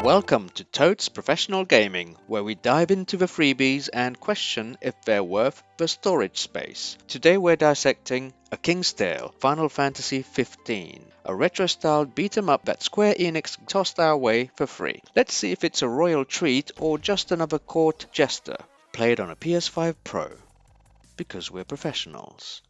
and welcome to Totes Professional Gaming, where we dive into the freebies and question if they're worth the storage space. Today we're dissecting A King's Tale, Final Fantasy 15, a retro-styled beat-em-up that Square Enix tossed our way for free. Let's see if it's a royal treat or just another court jester. Played on a PS5 Pro, because we're professionals.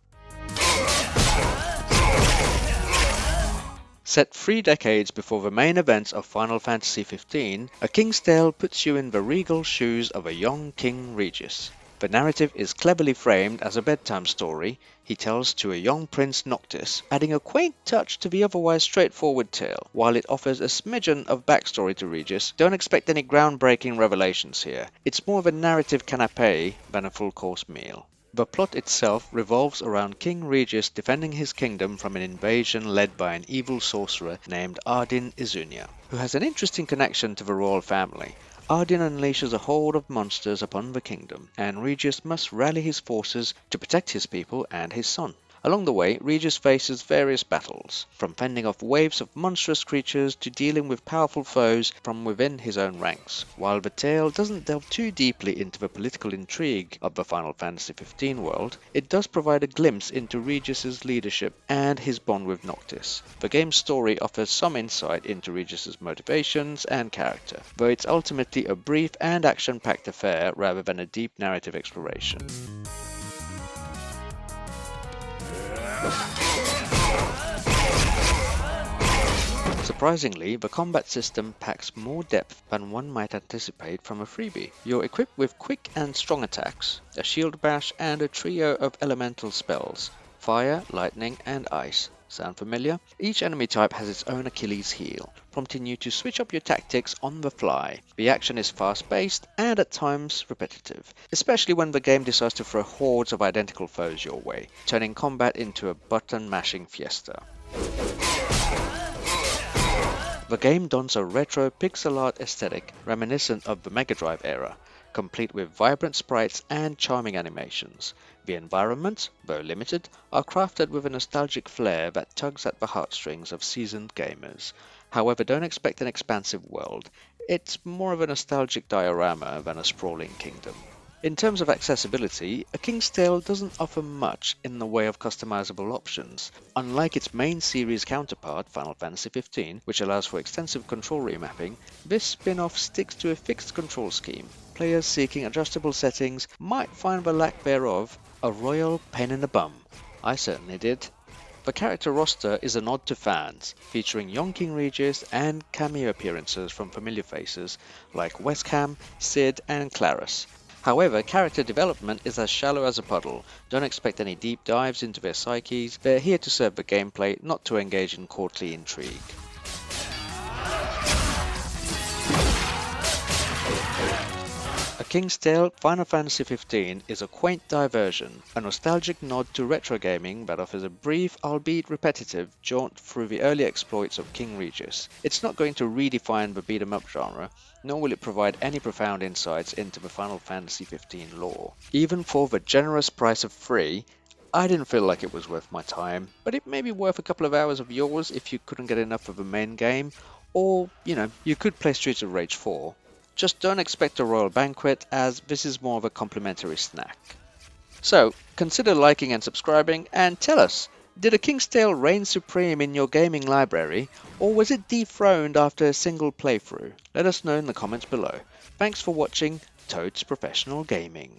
Set 3 decades before the main events of Final Fantasy 15, A King's Tale puts you in the regal shoes of a young King Regis. The narrative is cleverly framed as a bedtime story he tells to a young Prince Noctis, adding a quaint touch to the otherwise straightforward tale. While it offers a smidgen of backstory to Regis, don't expect any groundbreaking revelations here. It's more of a narrative canapé than a full-course meal. The plot itself revolves around King Regis defending his kingdom from an invasion led by an evil sorcerer named Ardyn Izunia, who has an interesting connection to the royal family. Ardyn unleashes a horde of monsters upon the kingdom, and Regis must rally his forces to protect his people and his son. Along the way, Regis faces various battles, from fending off waves of monstrous creatures to dealing with powerful foes from within his own ranks. While the tale doesn't delve too deeply into the political intrigue of the Final Fantasy 15 world, it does provide a glimpse into Regis's leadership and his bond with Noctis. The game's story offers some insight into Regis's motivations and character, though it's ultimately a brief and action-packed affair rather than a deep narrative exploration. Surprisingly, the combat system packs more depth than one might anticipate from a freebie. You're equipped with quick and strong attacks, a shield bash and a trio of elemental spells: fire, lightning and ice. Sound familiar? Each enemy type has its own Achilles heel, prompting you to switch up your tactics on the fly. The action is fast-paced and at times repetitive, especially when the game decides to throw hordes of identical foes your way, turning combat into a button-mashing fiesta. The game dons a retro pixel art aesthetic reminiscent of the Mega Drive era, complete with vibrant sprites and charming animations. The environments, though limited, are crafted with a nostalgic flair that tugs at the heartstrings of seasoned gamers. However, don't expect an expansive world. It's more of a nostalgic diorama than a sprawling kingdom. In terms of accessibility, A King's Tale doesn't offer much in the way of customizable options. Unlike its main series counterpart, Final Fantasy 15, which allows for extensive control remapping, this spin-off sticks to a fixed control scheme. Players seeking adjustable settings might find the lack thereof a royal pain in the bum. I certainly did. The character roster is a nod to fans, featuring young King Regis and cameo appearances from familiar faces like Westham, Cid and Claris. However, character development is as shallow as a puddle. Don't expect any deep dives into their psyches. They're here to serve the gameplay, not to engage in courtly intrigue. A King's Tale Final Fantasy 15 is a quaint diversion, a nostalgic nod to retro gaming that offers a brief, albeit repetitive, jaunt through the early exploits of King Regis. It's not going to redefine the beat-em-up genre, nor will it provide any profound insights into the Final Fantasy 15 lore. Even for the generous price of free, I didn't feel like it was worth my time, but it may be worth a couple of hours of yours if you couldn't get enough of the main game, or, you could play Streets of Rage 4. Just don't expect a royal banquet, as this is more of a complimentary snack. So, consider liking and subscribing, and tell us, did A King's Tale reign supreme in your gaming library, or was it dethroned after a single playthrough? Let us know in the comments below. Thanks for watching Totes Professional Gaming.